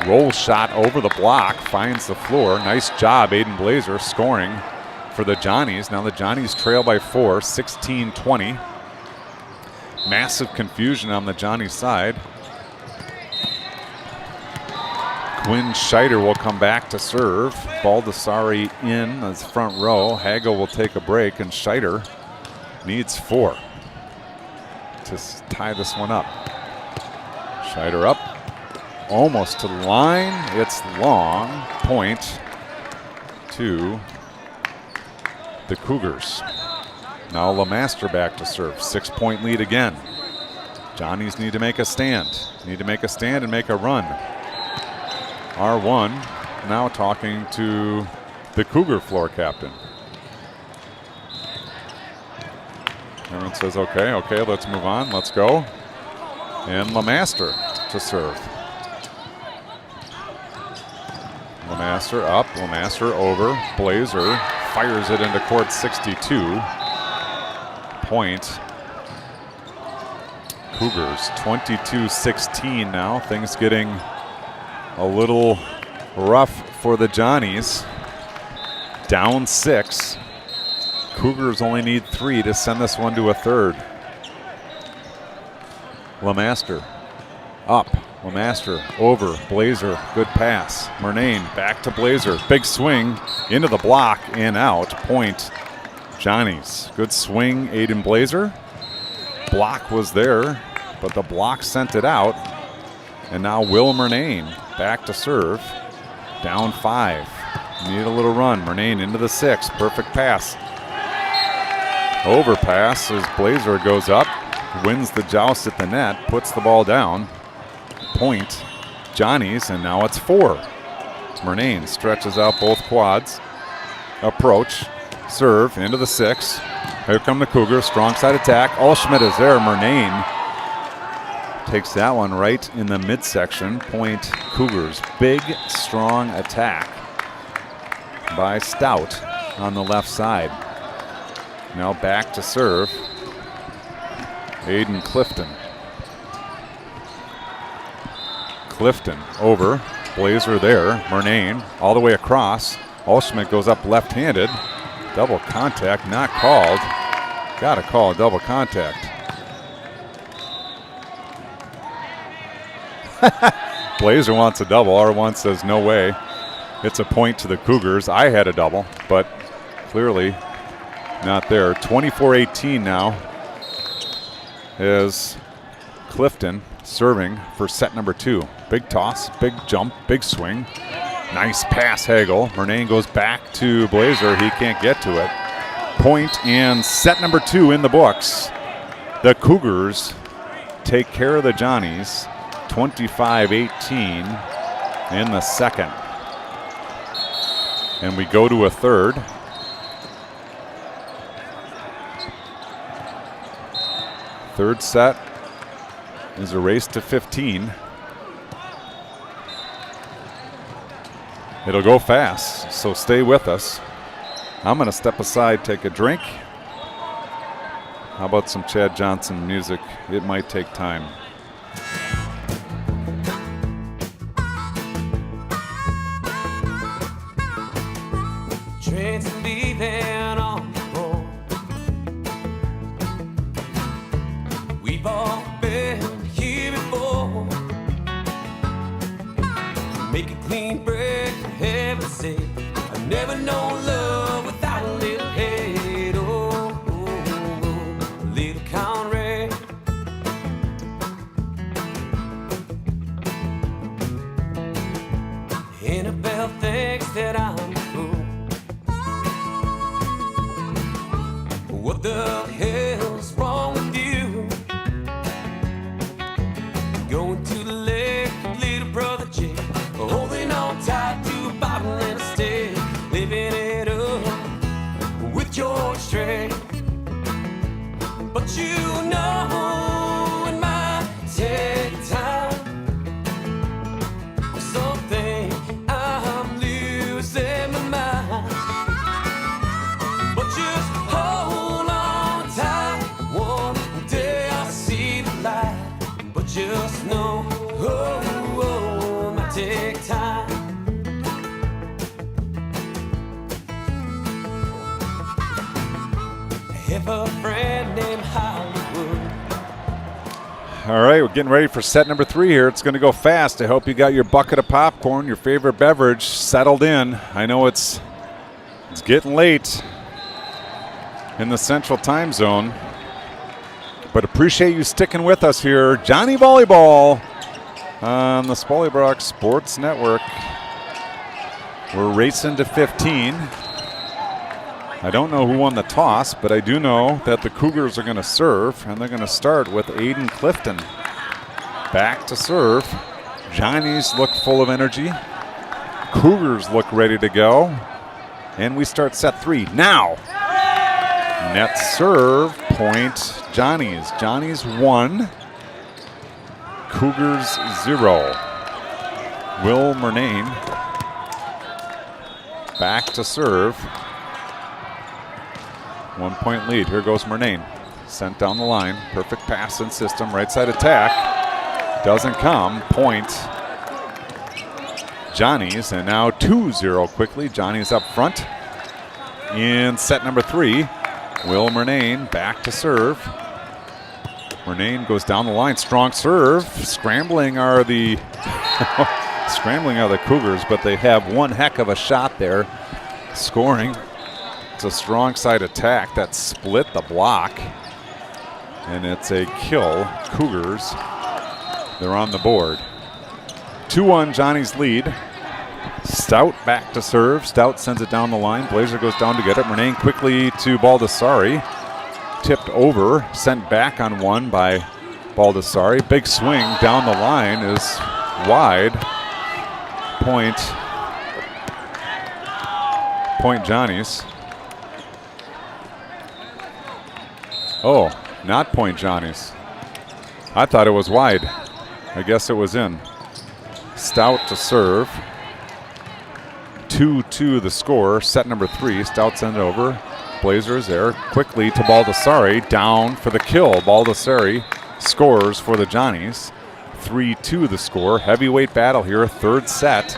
Roll shot over the block, finds the floor. Nice job, Aiden Blazer, scoring for the Johnnies. Now the Johnnies trail by 4, 16-20. Massive confusion on the Johnnies side. Quinn Scheider will come back to serve. Baldessari in as front row. Hagel will take a break, and Scheider needs 4 to tie this one up. Scheider up, almost to the line. It's long. Point to the Cougars. Now LeMaster back to serve. 6-point lead again. Johnnies need to make a stand. Need to make a stand and make a run. R1 now talking to the Cougar floor captain. Everyone says, okay, let's move on, let's go. And LeMaster to serve. LeMaster up, LeMaster over. Blazer fires it into court 62. Point. Cougars 22-16 now. Things getting a little rough for the Johnnies. Down 6. Cougars only need 3 to send this one to a third. LeMaster up. LeMaster over. Blazer, good pass. Murnane back to Blazer. Big swing into the block and out. Point Johnnies. Good swing, Aiden Blazer. Block was there, but the block sent it out. And now Will Murnane back to serve. Down 5. Need a little run. Murnane into the 6. Perfect pass. Overpass as Blazer goes up. Wins the joust at the net. Puts the ball down. Point Johnnies, and now it's 4. Murnane stretches out both quads. Approach. Serve into the 6. Here come the Cougars. Strong side attack. Allschmidt is there. Murnane takes that one right in the midsection. Point Cougars. Big, strong attack by Stout on the left side. Now back to serve. Aiden Clifton. Clifton over. Blazer there. Murnane all the way across. Allschmidt goes up left-handed. Double contact, not called. Got to call a double contact. Blazer wants a double. R1 says no way. It's a point to the Cougars. I had a double, but clearly not there. 24-18 now is Clifton serving for set number 2. Big toss, big jump, big swing. Nice pass, Hagel. Murnane goes back to Blazer. He can't get to it. Point and set number 2 in the books. The Cougars take care of the Johnnies. 25-18 in the second. And we go to a third. Third set is a race to 15. It'll go fast, so stay with us. I'm going to step aside, take a drink. How about some Chad Johnson music? It might take time. Trains leaving on the road. We've all been here before. Make a clean break for heaven's sake. I've never known love without a little hate. Oh, oh, oh, a little Conrad. Annabelle thinks that I'm cool. What the hell's wrong with you? Going to the lake with little brother Jake, holding on tight to a bottle and a stick, living it up with George Strait. But you know it might take time. Something I'm losing my mind. But you Just know, might take time. If a friend named Hollywood. All right, we're getting ready for set number 3 here. It's going to go fast. I hope you got your bucket of popcorn, your favorite beverage settled in. I know it's getting late in the Central Time Zone, but appreciate you sticking with us here. Johnny Volleyball on the Spoilybrook Sports Network. We're racing to 15. I don't know who won the toss, but I do know that the Cougars are going to serve, and they're going to start with Aiden Clifton. Back to serve. Johnnies look full of energy. Cougars look ready to go. And we start set 3 now. Net serve, point Johnnies. Johnnies 1, Cougars 0. Will Murnane back to serve. 1 point lead. Here goes Murnane. Sent down the line. Perfect pass in system. Right side attack. Doesn't come. Point Johnnies. And now 2-0 quickly. Johnnies up front in set number 3. Will Murnane back to serve. Murnane goes down the line. Strong serve. Scrambling are the Cougars, but they have one heck of a shot there. Scoring. It's a strong side attack that split the block, and it's a kill. Cougars, they're on the board. 2-1 Johnny's lead. Stout back to serve. Stout sends it down the line. Blazer goes down to get it. Murnane quickly to Baldessari. Tipped over, sent back on one by Baldessari. Big swing down the line is wide. Point Johnnies. Oh, not point Johnnies. I thought it was wide. I guess it was in. Stout to serve. 2-2 the score. Set number 3. Stout sends it over. Blazers there. Quickly to Baldessari. Down for the kill. Baldessari scores for the Johnnies. 3-2 the score. Heavyweight battle here. Third set.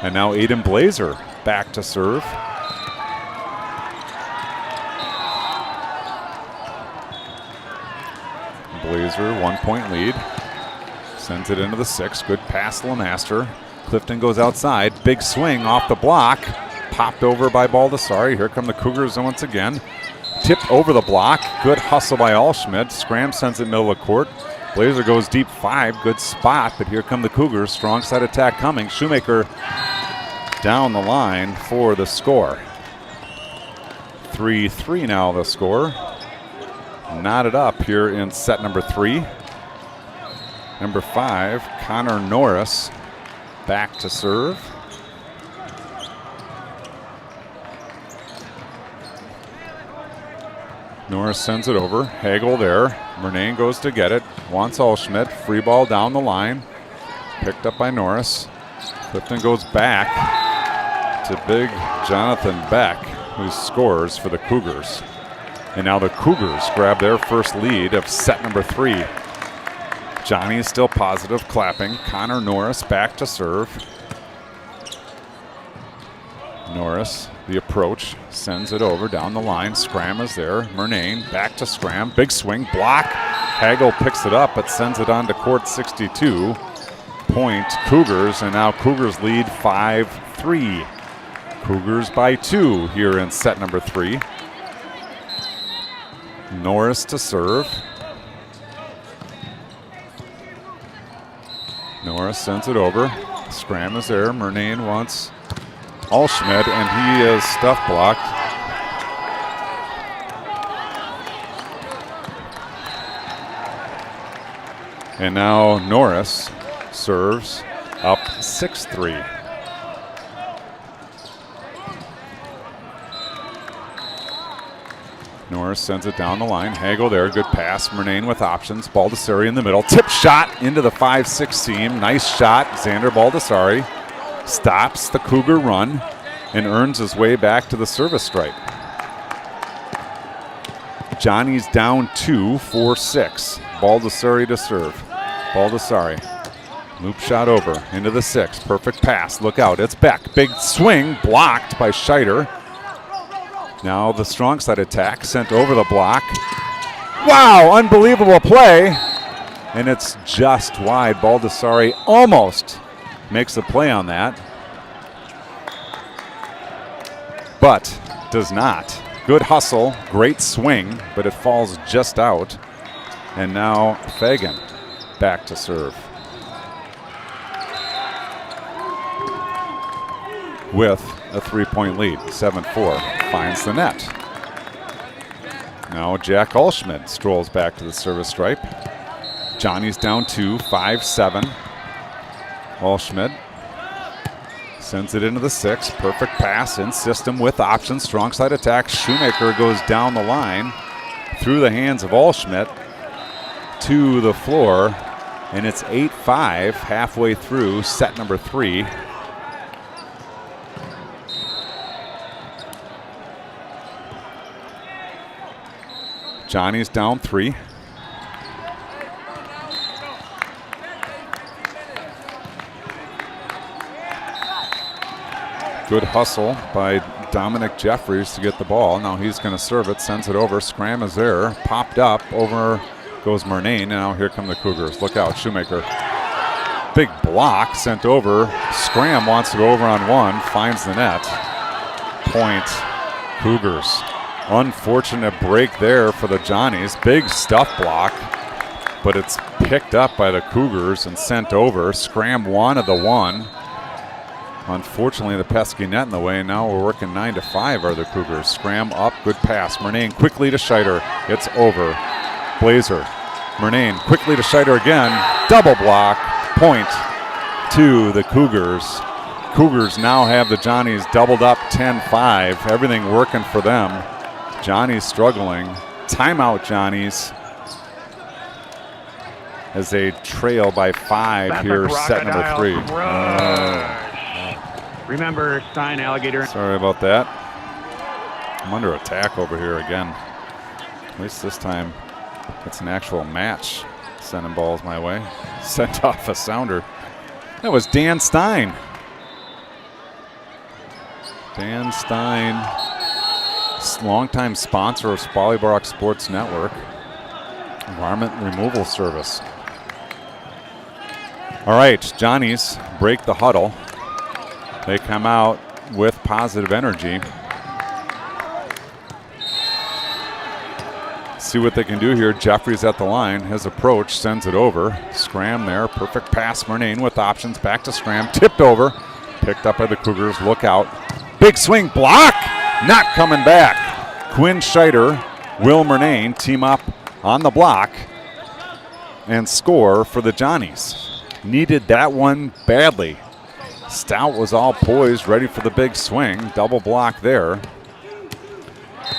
And now Aiden Blazer back to serve. Blazer, 1 point lead. Sends it into the 6. Good pass to Lemaster. Clifton goes outside. Big swing off the block. Popped over by Baldessari. Here come the Cougars once again. Tipped over the block. Good hustle by Allschmidt. Scram sends it middle of court. Blazer goes deep 5. Good spot, but here come the Cougars. Strong side attack coming. Shoemaker down the line for the score. 3-3 now the score. Knotted up here in set number 3. Number 5, Connor Norris back to serve. Norris sends it over. Hagel there. Murnane goes to get it. Wants Allschmidt. Free ball down the line. Picked up by Norris. Clifton goes back to big Jonathan Beck, who scores for the Cougars. And now the Cougars grab their first lead of set number 3. Johnny is still positive, clapping. Connor Norris back to serve. Norris, the approach, sends it over down the line. Scram is there. Murnane back to Scram. Big swing, block. Hagel picks it up, but sends it on to court 62. Point Cougars, and now Cougars lead 5-3. Cougars by 2 here in set number 3. Norris to serve. Norris sends it over. Scram is there. Murnane wants Allschmidt, and he is stuff blocked. And now Norris serves up 6-3. Norris sends it down the line. Hagel there, good pass. Murnane with options. Baldessari in the middle. Tip shot into the 5-6 seam. Nice shot. Xander Baldessari stops the Cougar run and earns his way back to the service stripe. Johnny's down 2, 4-6. Baldessari to serve. Baldessari. Loop shot over into the 6. Perfect pass. Look out. It's Beck. Big swing blocked by Scheider. Now the strong side attack sent over the block. Wow, unbelievable play. And it's just wide. Baldessari almost makes the play on that, but does not. Good hustle, great swing, but it falls just out. And now Fagan back to serve. With a 3-point lead, 7-4, finds the net. Now Jack Allschmidt strolls back to the service stripe. Johnny's down 2, 5-7. Allschmidt sends it into the 6. Perfect pass in system with options. Strong side attack. Shoemaker goes down the line through the hands of Allschmidt to the floor. And it's 8-5 halfway through set number 3. Johnny's down 3. Good hustle by Dominic Jeffries to get the ball. Now he's going to serve it, sends it over. Scram is there. Popped up. Over goes Murnane. Now here come the Cougars. Look out, Shoemaker. Big block sent over. Scram wants to go over on 1. Finds the net. Point Cougars. Unfortunate break there for the Johnnies. Big stuff block, but it's picked up by the Cougars and sent over. Scram wanted the 1. Unfortunately, the pesky net in the way. Now we're working 9-5 are the Cougars. Scram up, good pass. Murnane quickly to Scheider. It's over. Blazer. Murnane quickly to Scheider again. Double block. Point to the Cougars. Cougars now have the Johnnies doubled up 10-5. Everything working for them. Johnny's struggling. Timeout, Johnny's, as they trail by 5 here, set number 3. Remember, Stein Alligator. Sorry about that. I'm under attack over here again. At least this time it's an actual match sending balls my way. Sent off a sounder. That was Dan Stein. Dan Stein, longtime sponsor of Spallybrook Sports Network, Varmint Removal Service. All right, Johnnies break the huddle. They come out with positive energy. See what they can do here. Jeffries at the line. His approach sends it over. Scram there. Perfect pass. Murnane with options. Back to Scram. Tipped over. Picked up by the Cougars. Look out. Big swing. Block. Not coming back. Quinn Scheider, Will Murnane team up on the block and score for the Johnnies. Needed that one badly. Stout was all poised, ready for the big swing. Double block there.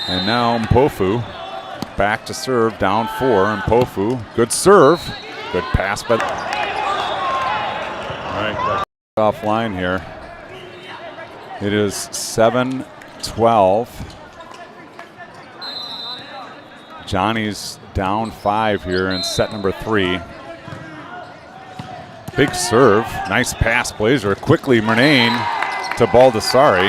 And now Mpofu back to serve, down 4. Mpofu, good serve. Good pass, but all right, offline here. It is 7-12. Johnny's down 5 here in set number 3. Big serve, nice pass, Blazer. Quickly, Murnane to Baldessari.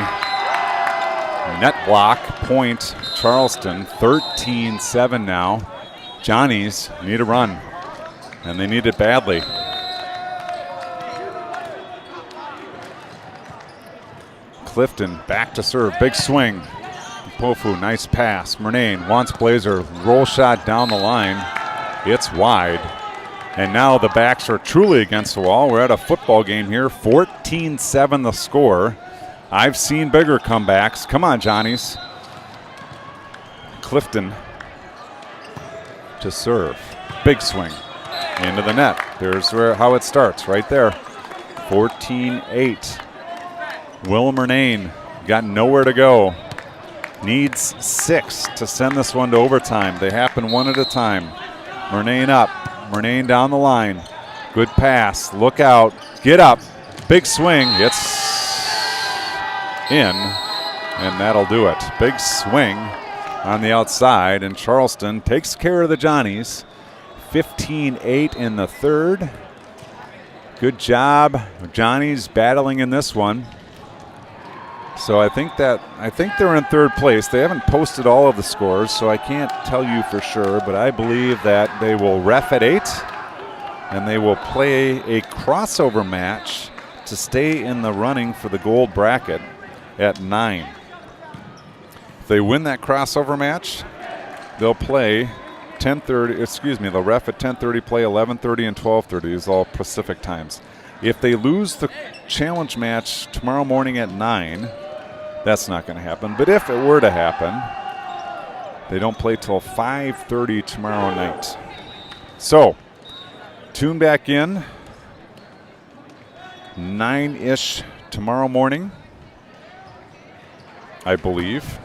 Net block, point, Charleston, 13-7 now. Johnnies need a run, and they need it badly. Clifton back to serve, big swing. Pofu, nice pass. Murnane wants Blazer, roll shot down the line. It's wide. And now the backs are truly against the wall. We're at a football game here, 14-7 the score. I've seen bigger comebacks. Come on, Johnnies. Clifton to serve. Big swing into the net. There's how it starts right there. 14-8. Will Murnane got nowhere to go. Needs 6 to send this one to overtime. They happen one at a time. Murnane up. Murnane down the line. Good pass. Look out. Get up. Big swing. It's in, and that'll do it. Big swing on the outside, and Charleston takes care of the Johnnies. 15-8 in the third. Good job. Johnny's battling in this one. So I think they're in third place. They haven't posted all of the scores, so I can't tell you for sure, but I believe that they will ref at 8, and they will play a crossover match to stay in the running for the gold bracket at 9. If they win that crossover match, they'll play 10:30, they'll ref at 10:30, play 11:30 and 12:30. These are all Pacific times. If they lose the challenge match tomorrow morning at 9, that's not going to happen. But if it were to happen, they don't play till 5:30 tomorrow night. So, tune back in 9-ish tomorrow morning, I believe.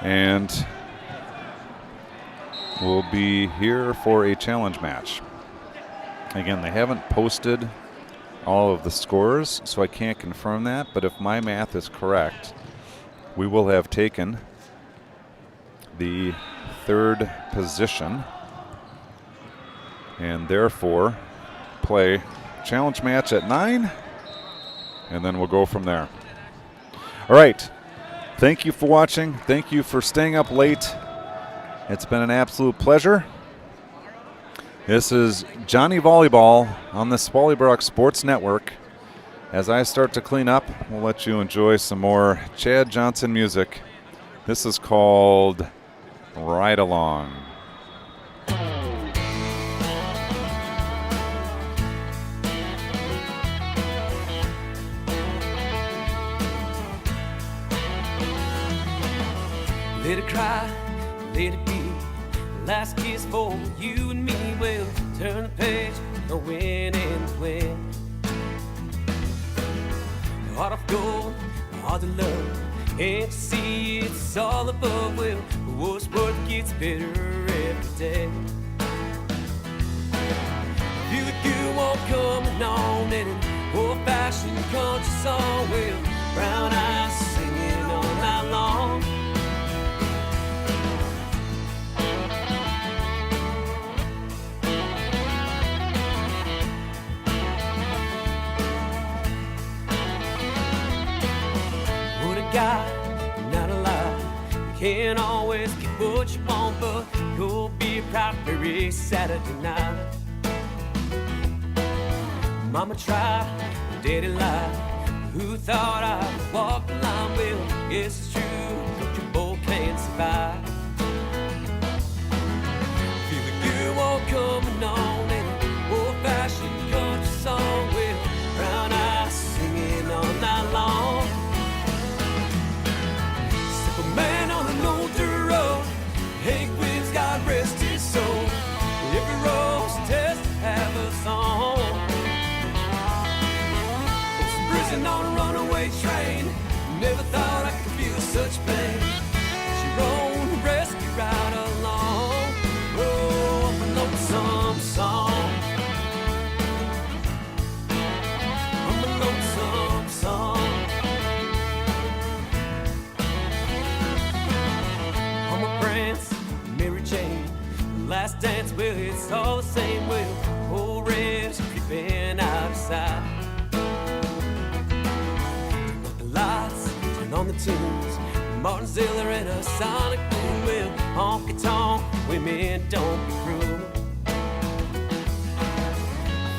And we'll be here for a challenge match. Again, they haven't posted all of the scores, so I can't confirm that, but if my math is correct, we will have taken the third position and therefore play challenge match at 9, and then we'll go from there. All right. Thank you for watching. Thank you for staying up late. It's been an absolute pleasure. This is Johnny Volleyball on the Spallybrook Sports Network. As I start to clean up, we'll let you enjoy some more Chad Johnson music. This is called Ride Along. Let it cry, let it be. Last kiss for you and me. We'll turn the page, no win and win. Heart of gold, heart of love. Can't you see it's all above? Well, what's worth gets better every day. Feel the good won't coming on in an old-fashioned country song. Well, brown eyes singing all night long. Guy, not a lie. You can't always get what you want, but you'll be proud every Saturday night. Mama tried, daddy lied. Who thought I'd walk the line? Well, yes, it's true, but you both can't survive. Feel the good one coming on in an old-fashioned country song. Well, brown eyes singing all night long. Man on an older road, Hank Williams, God rest his soul. Every road's a test to have a song. Was prison on a runaway train. Never thought I could feel such pain. She rode a rescue ride along. Oh, I'm a lonesome song. I'm a lonesome song. Mary Jane, last dance, well, it's all the same. Well, old revs creeping out of sight. Turn up the lights, turn on the tunes. Martin Ziller and a sonic boom. Well, honky tonk, women don't be cruel. I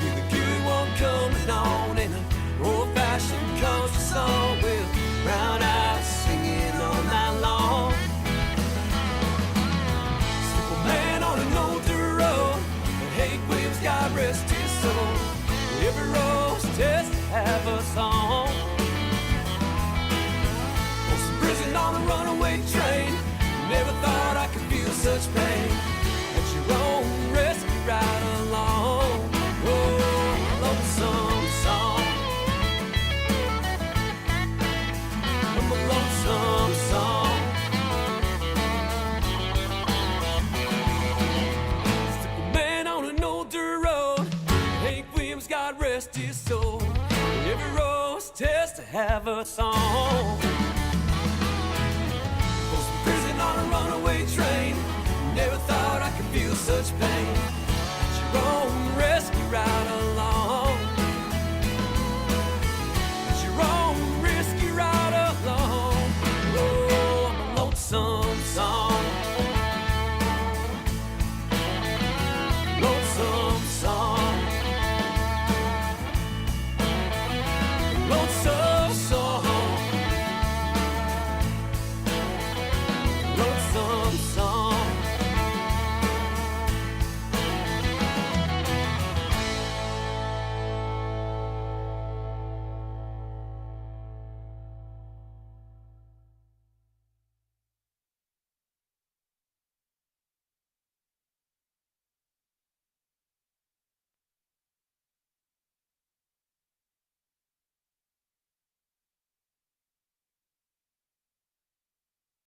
feel the good one coming on in an old-fashioned country song. Well, brown eyes singing all night long. Man on an older road, Hank Williams, God rest his soul. Every road's a test to have a song. Was in prison on a runaway train. Never thought I could feel such pain. At your own rescue ride along. Oh, lonesome song. I'm a lonesome song. God rest his soul. Every road's a test to have a song. Was in prison on a runaway train.